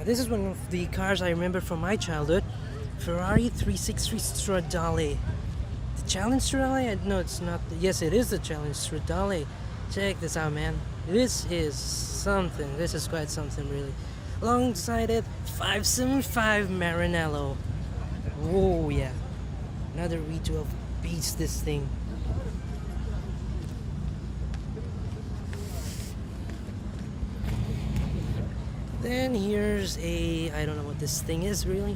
This is one of the cars I remember from my childhood. Ferrari 363 Stradale. The Challenge Stradale? No, it's not. Yes, it is the Challenge Stradale. Check this out, man. This is something. This is quite something, really. Alongside it, 575 Maranello. Oh, yeah. Another V12 beats this thing. Then here's a, I don't know what this thing is really.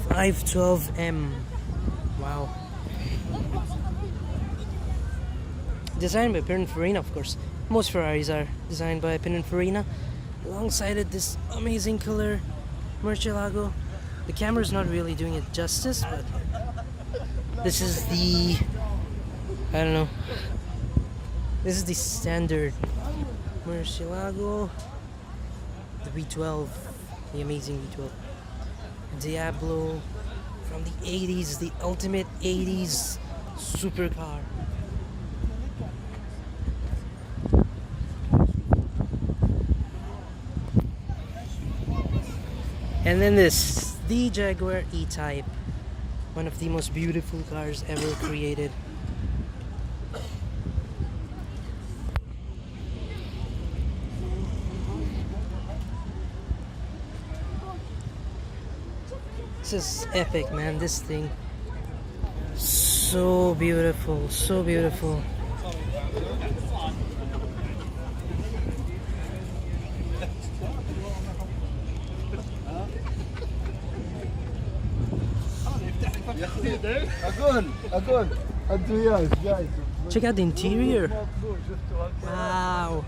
512M. Wow. Designed by Pininfarina, of course. Most Ferraris are designed by Pininfarina. Alongside it, this amazing color Murcielago. The camera's not really doing it justice, but this is the, I don't know. This is the standard Murcielago, the V12, the amazing V12. Diablo from the 80s, the ultimate 80s supercar. And then this, the Jaguar E-Type, one of the most beautiful cars ever created. This is epic, man. This thing, so beautiful, so beautiful. Check out the interior. Wow.